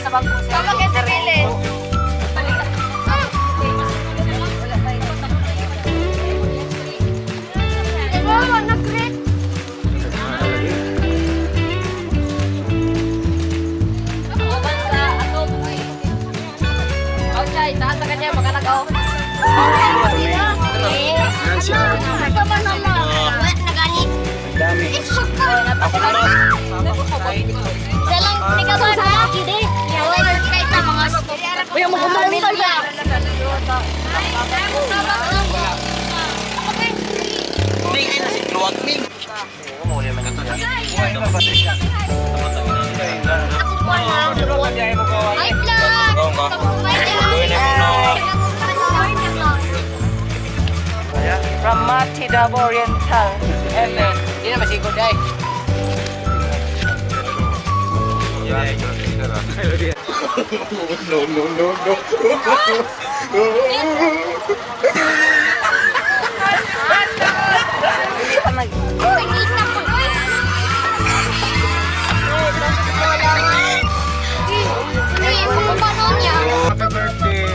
sa bangko siya. Tama kayo si Billy. Mama, nag-greet. Tahan sa kanya, baka nagaw. Yan siya. Sama naman. Nagani. Dami. Ako na. Dalang nikaban sa kide. Yawa kay ta mga Uy, mo kumamil ba? Hindi kayo na si Luwag Ming. Oo, mo ulit man ito. Ay, vlog! From Matidab Oriental. Evan. Hindi na masigod ay. No. Happy birthday.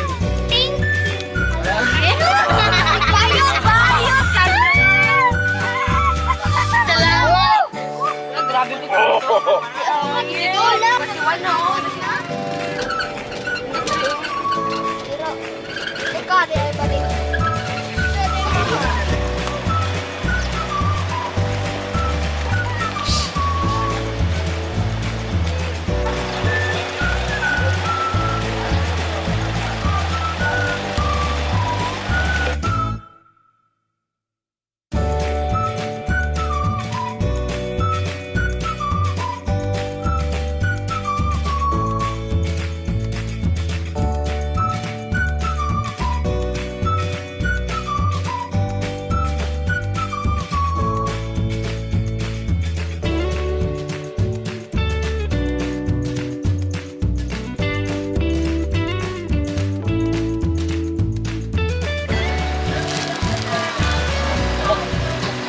Grabe po.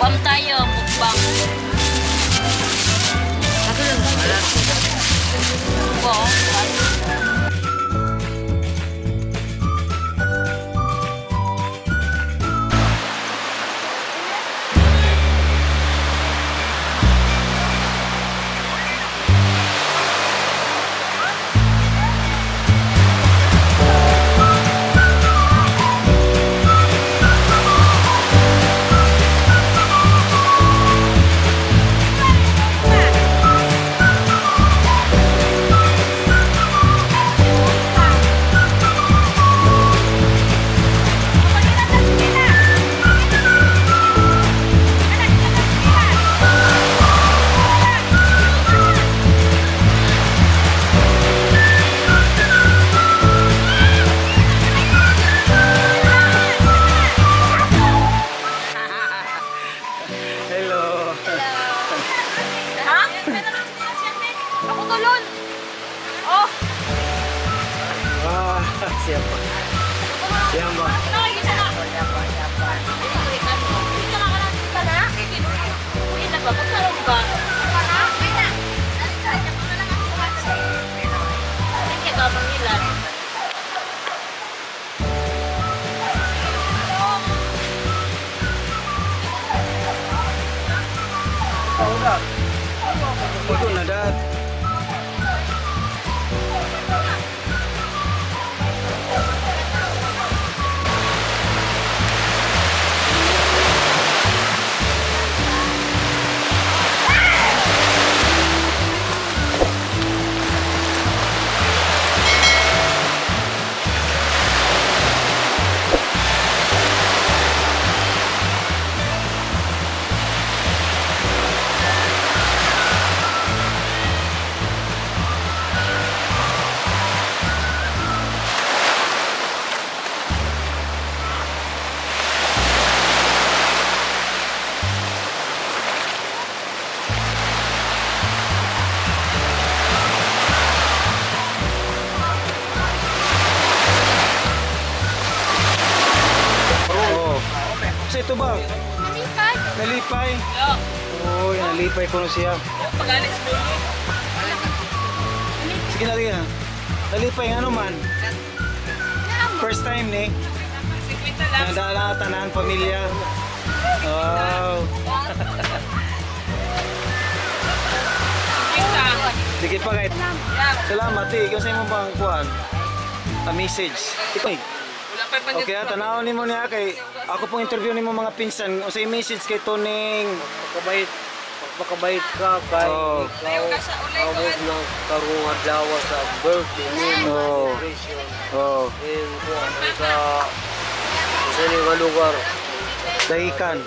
Mukbang tayo, mukbang. Ako lang wala. Hello. Ha? Ako tulon. Oh, Ah, siapa? Siapa? lagi sana. Uy, nagpapagkaroon ba? Hindi ka mangilan. Ikaw na dad. Ito ba? Nalipad. Nalipay? Uy, nalipay ko na siya. Pagalis mo. Sige na rin ha. Nalipay ano man. First time ni. Nadala tanan pamilya. Oh. Sige pa kahit. Salamat eh. Ikaw sa imong bang kuhan? A message. Ikaw. Okay, tanawon nimo niya kay ako pong interview nimo mga pinsan. O sa message kay Toning. Makabait ka kay Oh. ikaw abot ng karong adlaw sa birthday mo. Oh. Celebration. Oh. And sa nga lugar. Dahikan.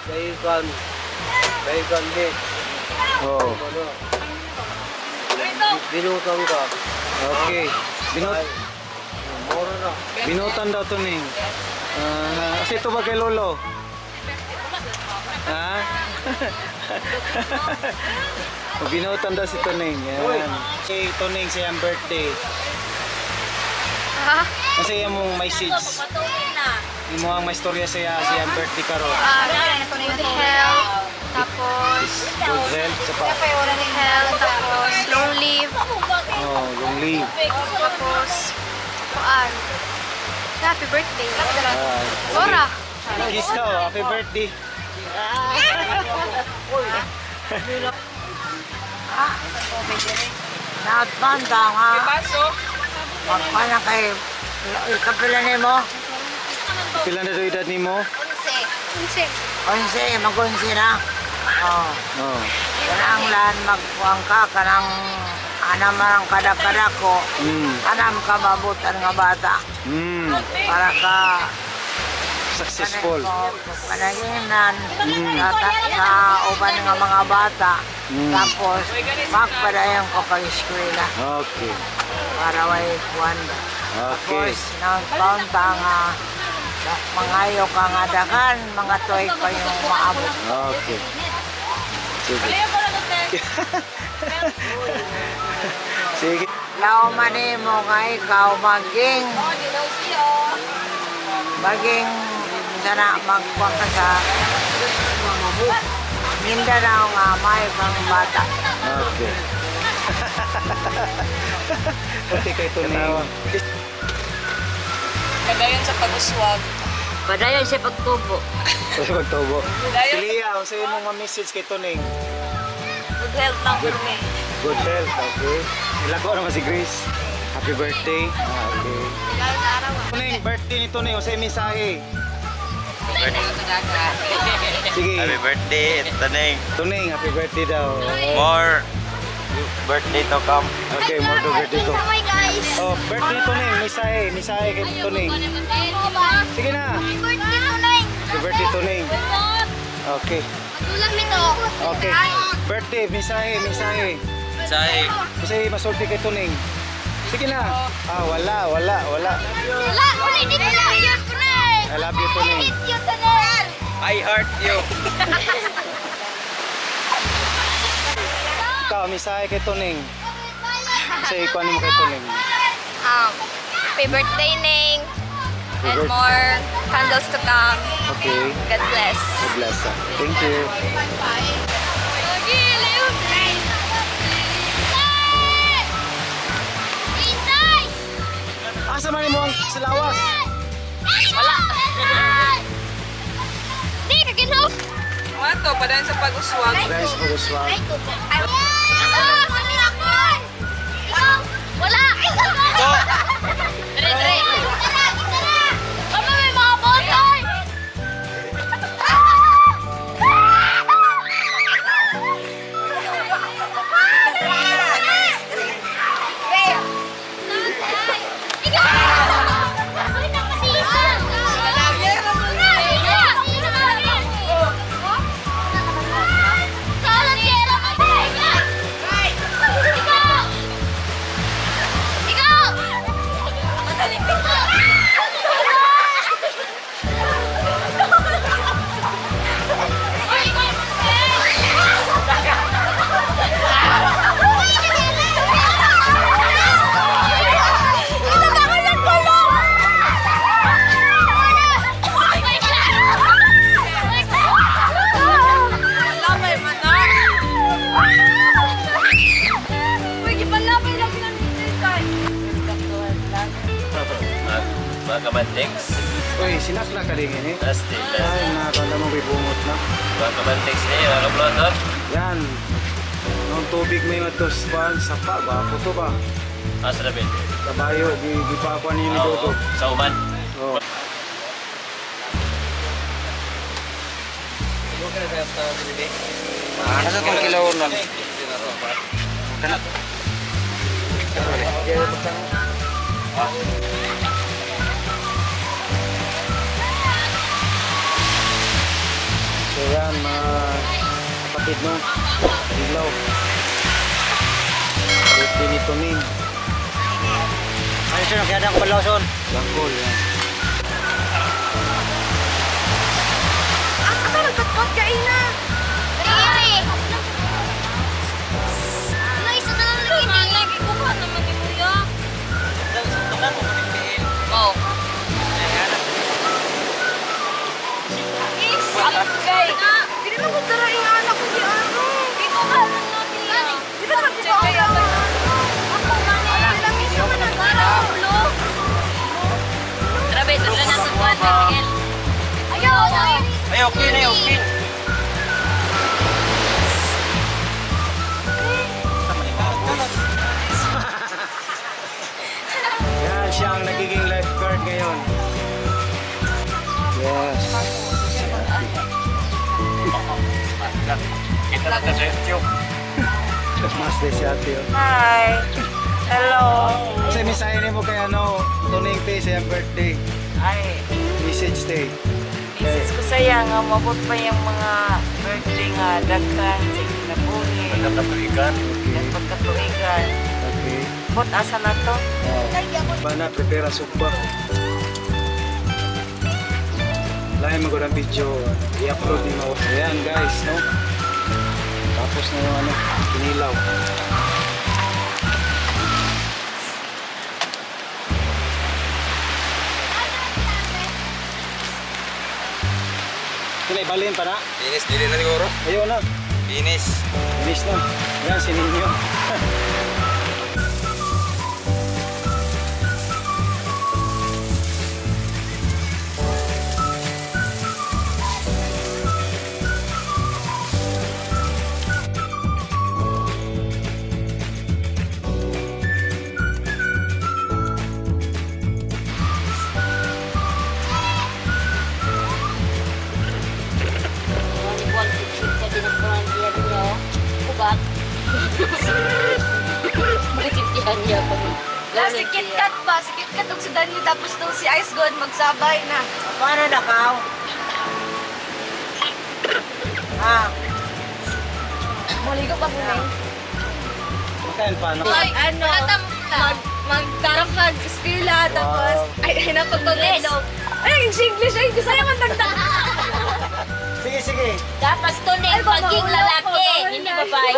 Dahigan din. Oh. Ano? Binutang ka. Okay. Moro na. Binutan daw Toning. Kasi ito ba kay Lolo? Ha? Binutan daw si Toning. Yan. Si Toning siyang birthday. Kasi yung mong message. Patuloy na. Yung mga may storya siyang birthday karon. Good health. Tapos, Good health. Sa pa. good health. Tapos, long live. Oh, long live. Tapos, kuan. Happy birthday. Ah, Ora. kiss ka, oh. Happy birthday. Nakatbanda nga. Magpana kay kapila ni mo. Pila na daw edad nimo? Unse. Onse, mag-onse na. Oh. Oh. Kanang lan magpuang ka, kanang anam marang kada-kada ko. Anam ka mabutan nga bata. Para ka Successful. panaginan sa uban nga mga bata. Tapos, magpadayon ko pag-eskwela. Okay. Para way kuwanda. Okay. Tapos, nagpaunta nga mangayo ka nga dagan, mga toy ko yung maabot. Okay. Sige. Sige. Lao manimo nga ikaw maging sana magkuha ka sa Mindanao nga may pang bata. Okay. Okay kay Toning. Kagayon sa pag-uswag. Padayon siya pagtubo. Kasi magtubo. Si Lia, ang sa'yo mong message kay Toning. Good health lang for me. Good health, okay. Ilago naman si Grace. Happy birthday. Okay. Toning, birthday ni Toning. Ang sa'yo mensahe. Sige. Happy birthday, Taneng. Toning, happy birthday daw. More birthday to come. Okay, more to birthday ko. Hi guys. Oh, birthday Toning. Mensahe kay Toning. Sige na. Birthday tunay. Happy birthday Toning. Okay. Tulang nito. Okay. Birthday, mensahe. Say, Kasi masulti kay Toning. Sige na. Wala. Wala, ulit dito lang yun tunay. I love you, Toning. Ulit yun tunay. I heart you. Ikaw, mensahe kay Toning. Kasi ikuha mo kay Toning. Happy birthday, Ning. Happy And birthday. more candles to come. Okay. God bless. God bless. Thank you. Asa man mo ang silawas? Wala. Di, kaginhaw. Mga to, padayon sa pag-uswag. Guys, pag-uswag. Wala! Dire, dire! Kami may mga botol! Text. Uy, sinakla ka din eh. Plastic. Ay, nakakala mo bibungot na. Buwan ka man text niya. Ano ba ito? Yan. Nung tubig may matos pa, sapa ba? Puto ba? Asa na bin? Kabayo, gipakuan niyo ni Dodo. Sa uman. Oh. Asa tong kilaw nun? So yan, mga kapatid no. Ilaw. Ito ni Toning. Ano siya nakiyadang ko balaw son? Langkol yan. Asa nagkatkat ka ina? Dali. Ano isa na lang lagi ni? Lagi ko pa naman ni Kuya. Oh. Kay. Dili na ko dara ing anak ko di ano. Ikaw ba nang niya? Dili na ko kaya ako man lang isa man ang araw ulo. Grabe, sila na sa buwan, Miguel. Ayaw. Ay, okay na, okay. Yan, siya ang nagiging lifeguard ngayon. Yes. Si Ate. Kita na sa YouTube. Mas de si Ate. Oh. Hi. Hello. Kasi misahin mo kay ano, Toning Tay sa iyang birthday. Ay, Message Day. isis ko saya nga mabot pa yung mga birthday nga dagkan sa kinabuhi. Nagkatuigan. Yung pagkatuigan. Okay. Bot asa na to? Bana, prepare sugba. Lahat mo ang video, i-upload ni mo. Ayan guys, no? Tapos na yung ano, kinilaw. Kila ibalin pa na? Finish, dili na siguro. Ayaw na. Finish. Finish na. Yan, si Ninyo. Buwan ko shoot ka din ang niya niyo. Kubat. Magkitihan niya pa. Si KitKat ba? Si KitKat og si Dani tapos daw si Ice God magsabay na. paano na ka? Ha? Maligo pa po na. Makain pa, no? Ay, ano? Magtarakad sa stila tapos ay napagpag-ilog. Ay, English ay gusto naman tagtag. Sige, sige. Dapat tuning pagiging lalaki, hindi babae.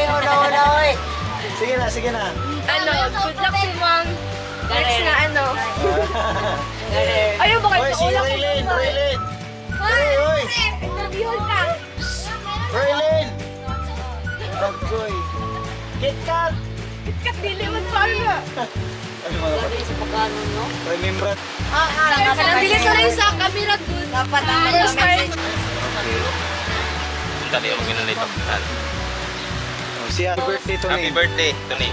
Wala, oy. Sige na, sige na. Ano, good luck si Mom. Next na ano. Ayaw ba kayo Oy, sa si ulap? Raylin, Raylin. Oy, Interviewin ka. Raylin. Bagkoy. KitKat. KitKat dili man pala. Ano mga kapatid? Sa pagkano, no? Remember? Ang bilis na rin sa camera good. Dapat ang First time. Punta niyo ang ginalito. Oh, si happy birthday to Happy birthday, Tony.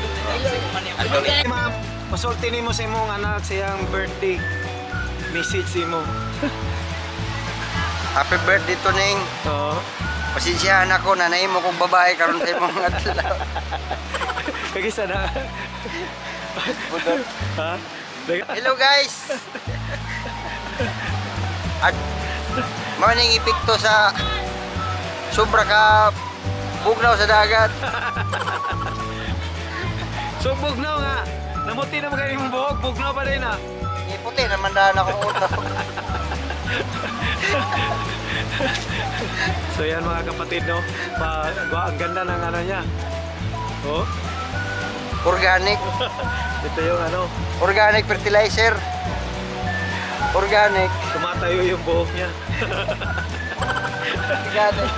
Anthony. Ma'am, masulti ni mo sa imong anak sa iyang birthday. Message si mo. Happy birthday, Toning. Oo. Pasensyahan ako, nanay mo kong babae karon sa imong adlaw. Kagisa na. Ha? Hello guys! At maning epekto sa sobra ka bugnaw sa dagat. So bugnaw nga. Namuti na magaling mong buhok, bugnaw pa rin ah. Iputi naman daan akong utak. So yan mga kapatid no. Ang ganda ng ano niya. Oh, Organic. ito yung ano, Organic fertilizer. Organic. tumatayo yung buhok niya. Organic.